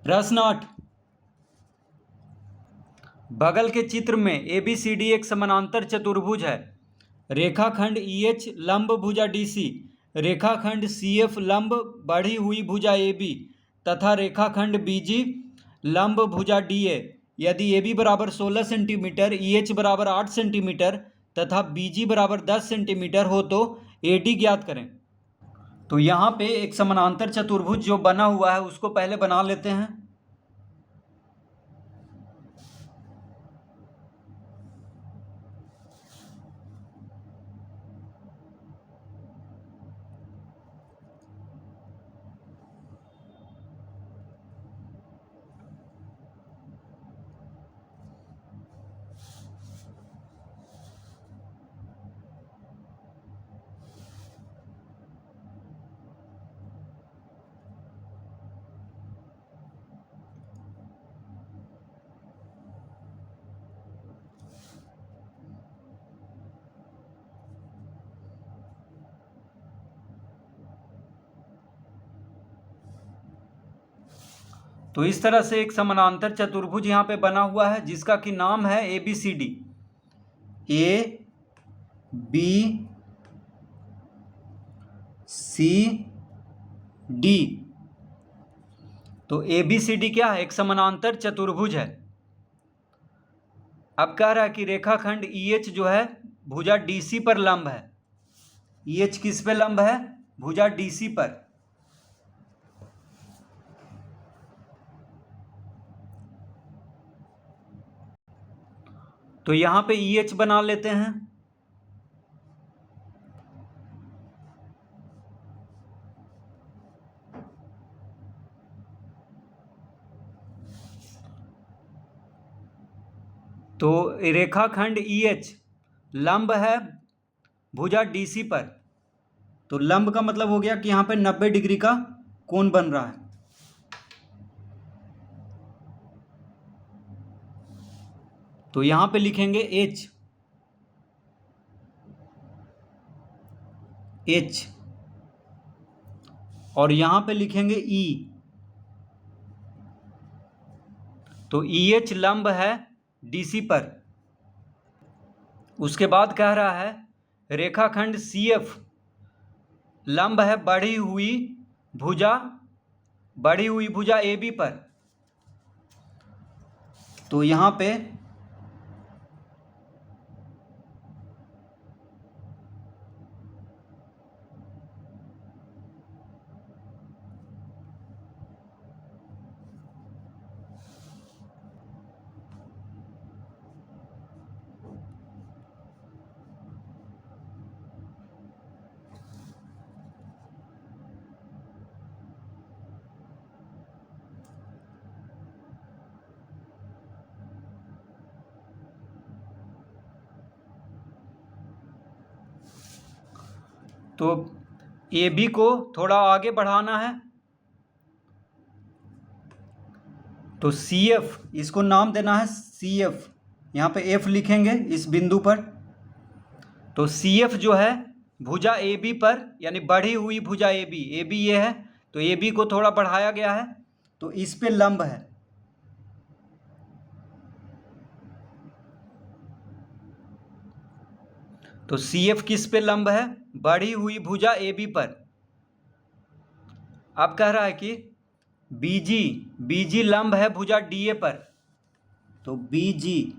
प्रश्न 8, बगल के चित्र में ABCD एक समानांतर चतुर्भुज है। रेखाखंड EH लंब भुजा DC, रेखाखंड CF लंब बढ़ी हुई भुजा AB तथा रेखाखंड BG लंब भुजा DA। यदि AB बराबर 16 सेंटीमीटर, EH बराबर 8 सेंटीमीटर तथा BG बराबर 10 सेंटीमीटर हो तो AD ज्ञात करें। तो यहाँ पे एक समानांतर चतुर्भुज जो बना हुआ है उसको पहले बना लेते हैं। तो इस तरह से एक समानांतर चतुर्भुज यहाँ पे बना हुआ है जिसका कि नाम है ABCD। ABCD। तो ABCD क्या है? एक समानांतर चतुर्भुज है। अब कह रहा है कि रेखाखंड EH जो है भुजा DC पर लंब है। EH किस पे लंब है? भुजा DC पर। तो यहां पे EH बना लेते हैं। तो रेखाखंड EH लंब है भुजा DC पर। तो लंब का मतलब हो गया कि यहां पे 90 डिग्री का कोण बन रहा है। तो यहां पे लिखेंगे H और यहां पे लिखेंगे E। तो EH लंब है DC पर। उसके बाद कह रहा है रेखाखंड CF लंब है बढ़ी हुई भुजा AB पर। तो यहां पे तो AB को थोड़ा आगे बढ़ाना है। तो CF इसको नाम देना है CF। यहाँ पे F लिखेंगे इस बिंदु पर। तो CF जो है भुजा AB पर यानी बढ़ी हुई भुजा AB ये है। तो AB को थोड़ा बढ़ाया गया है तो इस पे लंब है। तो CF किस पे लंब है? बढ़ी हुई भुजा AB पर। अब कह रहा है कि BG लंब है भुजा DA पर। तो BG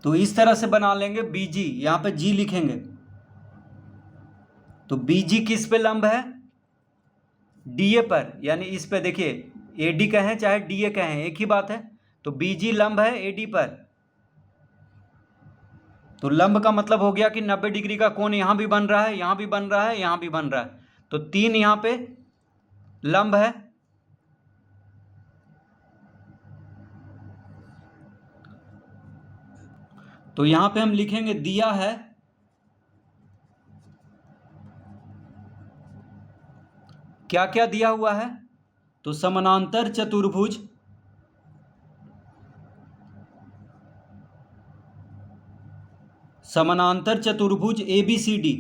तो इस तरह से बना लेंगे BG। यहाँ पे G लिखेंगे। तो BG किस पे लंब है? DA पर यानी इस पे देखिए AD कहें चाहे DA कहें एक ही बात है। तो BG लंब है AD पर। तो लंब का मतलब हो गया कि 90 डिग्री का कोण यहाँ भी बन रहा है, यहाँ भी बन रहा है, यहाँ भी बन रहा है। तो 3 यहाँ पे लंब है। तो यहाँ पे हम लिखेंगे दिया है क्या क्या दिया हुआ है? तो समानांतर चतुर्भुज ABCD,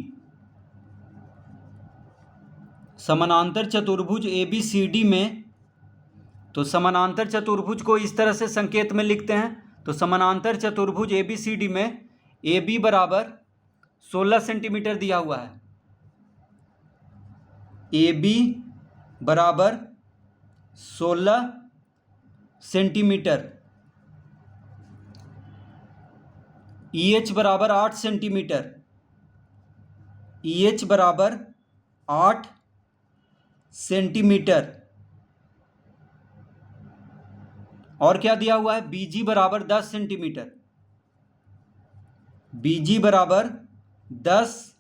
समानांतर चतुर्भुज ABCD में, तो समानांतर चतुर्भुज को इस तरह से संकेत में लिखते हैं। तो समानांतर चतुर्भुज ABCD में AB बराबर 16 सेंटीमीटर दिया हुआ है। AB बराबर 16 सेंटीमीटर, EH बराबर 8 सेंटीमीटर, EH बराबर 8 सेंटीमीटर। और क्या दिया हुआ है? BG बराबर 10 सेंटीमीटर, BG बराबर 10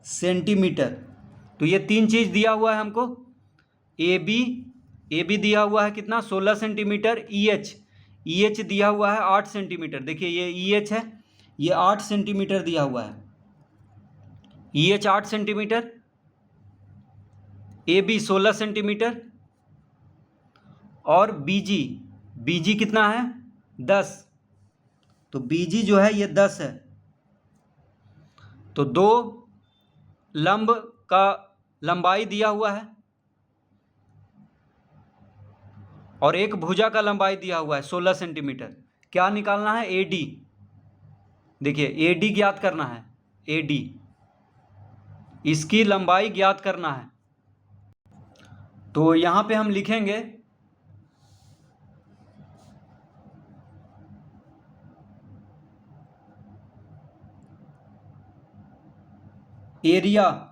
सेंटीमीटर। तो ये तीन चीज दिया हुआ है हमको। AB दिया हुआ है कितना? 16 सेंटीमीटर। EH दिया हुआ है 8 सेंटीमीटर। देखिए ये EH है, ये 8 सेंटीमीटर दिया हुआ है। EH 8 सेंटीमीटर, AB 16 सेंटीमीटर, और BG कितना है? 10। तो BG जो है ये 10 है। तो दो लंब का लंबाई दिया हुआ है और एक भुजा का लंबाई दिया हुआ है 16 सेंटीमीटर। क्या निकालना है? AD। देखिए AD ज्ञात करना है, AD, इसकी लंबाई ज्ञात करना है। तो यहां पे हम लिखेंगे एरिया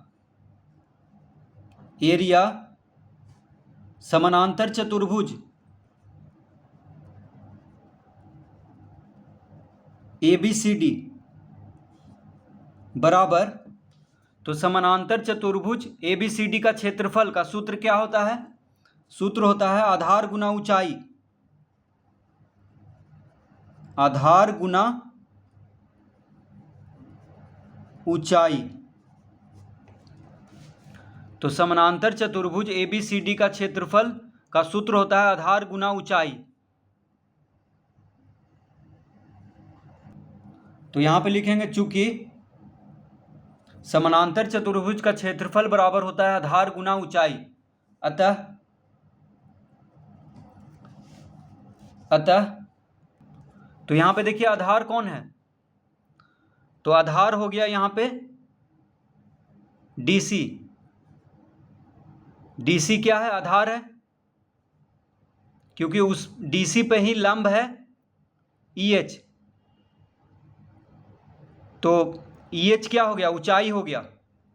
समानांतर चतुर्भुज ABCD बराबर, तो समानांतर चतुर्भुज ABCD का क्षेत्रफल का सूत्र क्या होता है? सूत्र होता है आधार गुना ऊंचाई, आधार गुना ऊंचाई। तो समानांतर चतुर्भुज ABCD का क्षेत्रफल का सूत्र होता है आधार गुना ऊंचाई। तो यहां पे लिखेंगे चूंकि समानांतर चतुर्भुज का क्षेत्रफल बराबर होता है आधार गुना ऊंचाई, अतः तो यहां पे देखिए आधार कौन है? तो आधार हो गया यहां पे DC। DC क्या है? आधार है, क्योंकि उस DC पे ही लंब है EH। तो EH क्या हो गया? ऊंचाई हो गया,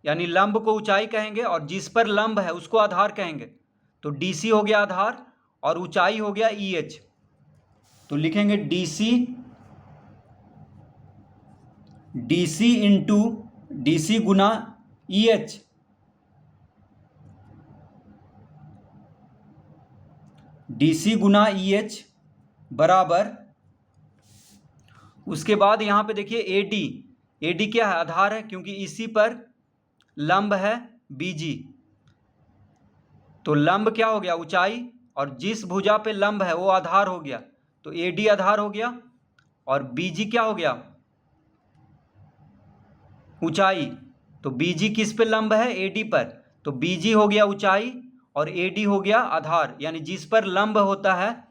यानी लंब को ऊंचाई कहेंगे और जिस पर लंब है उसको आधार कहेंगे। तो DC हो गया आधार और ऊंचाई हो गया EH। तो लिखेंगे DC इंटू DC गुना EH, DC गुना EH बराबर, उसके बाद यहां पे देखिए AD क्या है? आधार है, क्योंकि इसी पर लंब है BG। तो लंब क्या हो गया? ऊंचाई, और जिस भुजा पे लंब है वो आधार हो गया। तो AD आधार हो गया और BG क्या हो गया? ऊंचाई। तो BG किस पे लंब है? AD पर। तो BG हो गया ऊंचाई और AD हो गया आधार, यानी जिस पर लंब होता है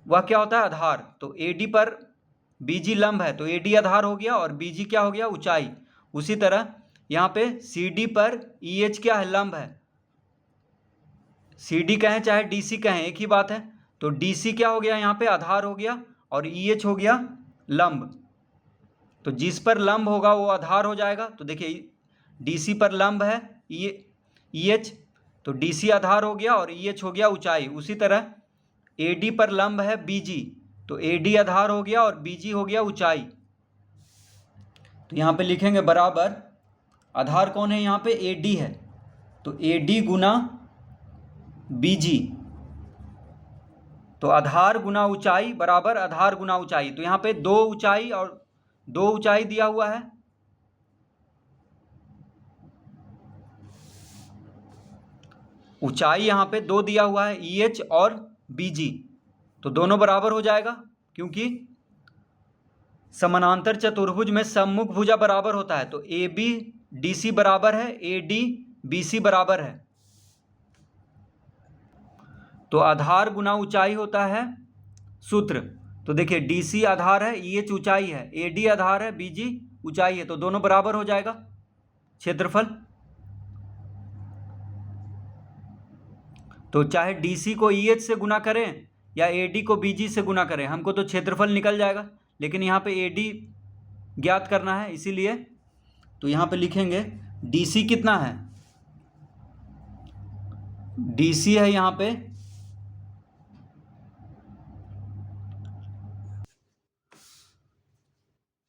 वह क्या होता है? आधार। तो AD पर BG लंब है तो AD आधार हो गया और BG क्या हो गया? ऊंचाई। उसी तरह यहाँ पे CD पर EH क्या है? लंब है। CD कहें चाहे DC कहें एक ही बात है। तो DC क्या हो गया? यहाँ पे आधार हो गया और EH हो गया लंब। तो जिस पर लंब होगा वो आधार हो जाएगा। तो देखिए DC पर लंब है EH, तो DC आधार हो गया और EH हो गया ऊंचाई। उसी तरह AD पर लंब है BG, तो AD आधार हो गया और BG हो गया ऊंचाई। तो यहाँ पे लिखेंगे बराबर, आधार कौन है? यहाँ पे AD है, तो AD गुना BG। तो आधार गुना ऊंचाई बराबर आधार गुना ऊंचाई। तो यहाँ पे दो ऊंचाई और दो ऊंचाई दिया हुआ है। ऊंचाई यहाँ पे 2 दिया हुआ है, EH और BG, तो दोनों बराबर हो जाएगा क्योंकि समानांतर चतुर्भुज में सम्मुख भुजा बराबर होता है। तो AB DC बराबर है, AD BC बराबर है। तो आधार गुना ऊंचाई होता है सूत्र। तो देखिए DC आधार है, EH ऊंचाई है, AD आधार है, BG ऊंचाई है, तो दोनों बराबर हो जाएगा क्षेत्रफल। तो चाहे DC को EH से गुना करें या AD को BG से गुना करें, हमको तो क्षेत्रफल निकल जाएगा। लेकिन यहाँ पे AD ज्ञात करना है, इसीलिए तो यहाँ पे लिखेंगे DC कितना है, DC है यहाँ पे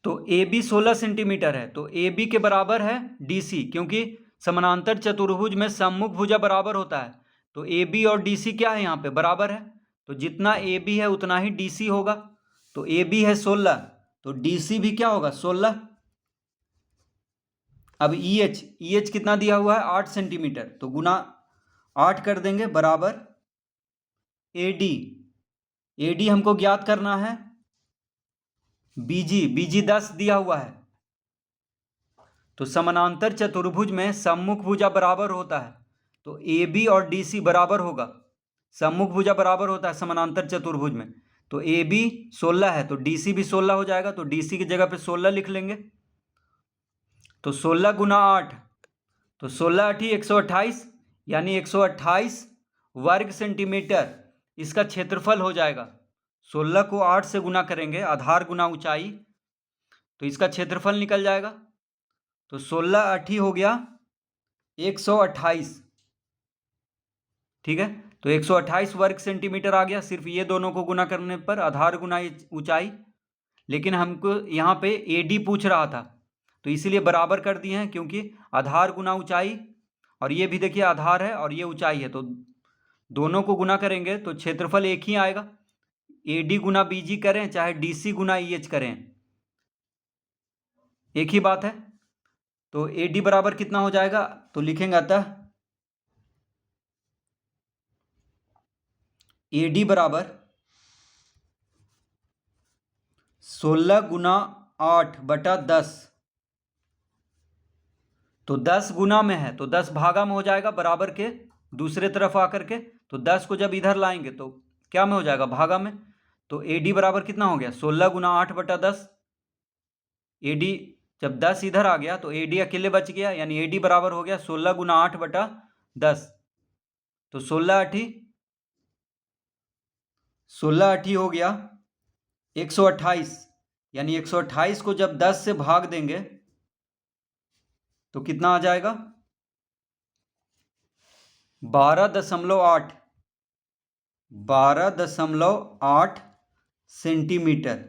तो AB 16 सेंटीमीटर है, तो AB के बराबर है DC, क्योंकि समानांतर चतुर्भुज में सम्मुख भुजा बराबर होता है। तो AB और DC क्या है यहाँ पे बराबर है, तो जितना AB है उतना ही DC होगा। तो AB है 16, तो DC भी क्या होगा 16। अब EH कितना दिया हुआ है 8 सेंटीमीटर, तो गुना 8 कर देंगे बराबर AD हमको ज्ञात करना है। BG 10 दिया हुआ है। तो समानांतर चतुर्भुज में सम्मुख भुजा बराबर होता है, तो AB और DC बराबर होगा। सम्मुख भुजा बराबर होता है समानांतर चतुर्भुज में, तो AB 16 है तो DC भी 16 हो जाएगा। तो DC की जगह पे 16 लिख लेंगे। तो 16 गुना 8, तो 16 8 128, यानी 128 वर्ग सेंटीमीटर इसका क्षेत्रफल हो जाएगा। 16 को 8 से गुना करेंगे, आधार गुना ऊंचाई, तो इसका क्षेत्रफल निकल जाएगा। तो 16 8 हो गया 128, ठीक है। तो 128 वर्ग सेंटीमीटर आ गया, सिर्फ ये दोनों को गुना करने पर, आधार गुना ऊंचाई। लेकिन हमको यहाँ पे AD पूछ रहा था, तो इसीलिए बराबर कर दिए हैं, क्योंकि आधार गुना ऊंचाई, और ये भी देखिए आधार है और ये ऊंचाई है, तो दोनों को गुना करेंगे तो क्षेत्रफल एक ही आएगा। AD गुना BG करें चाहे DC गुना EH करें, एक ही बात है। तो AD बराबर कितना हो जाएगा, तो लिखेंगे अतः AD बराबर 16 गुना 8 बटा 10। तो 10 गुना में है तो 10 भागा में हो जाएगा, बराबर के दूसरे तरफ आकर के। तो 10 को जब इधर लाएंगे तो क्या में हो जाएगा, भागा में। तो AD बराबर कितना हो गया 16 गुना 8 बटा 10। AD जब 10 इधर आ गया तो AD अकेले बच गया, यानी AD बराबर हो गया 16 गुना 8 बटा 10। तो 16 8 हो गया 128, यानी 128 को जब 10 से भाग देंगे तो कितना आ जाएगा 12.8 सेंटीमीटर,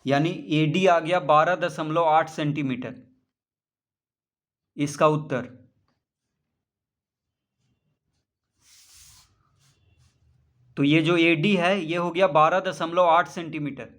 यानी AD आ गया 12.8 सेंटीमीटर इसका उत्तर। तो ये जो AD है ये हो गया 12.8 सेंटीमीटर।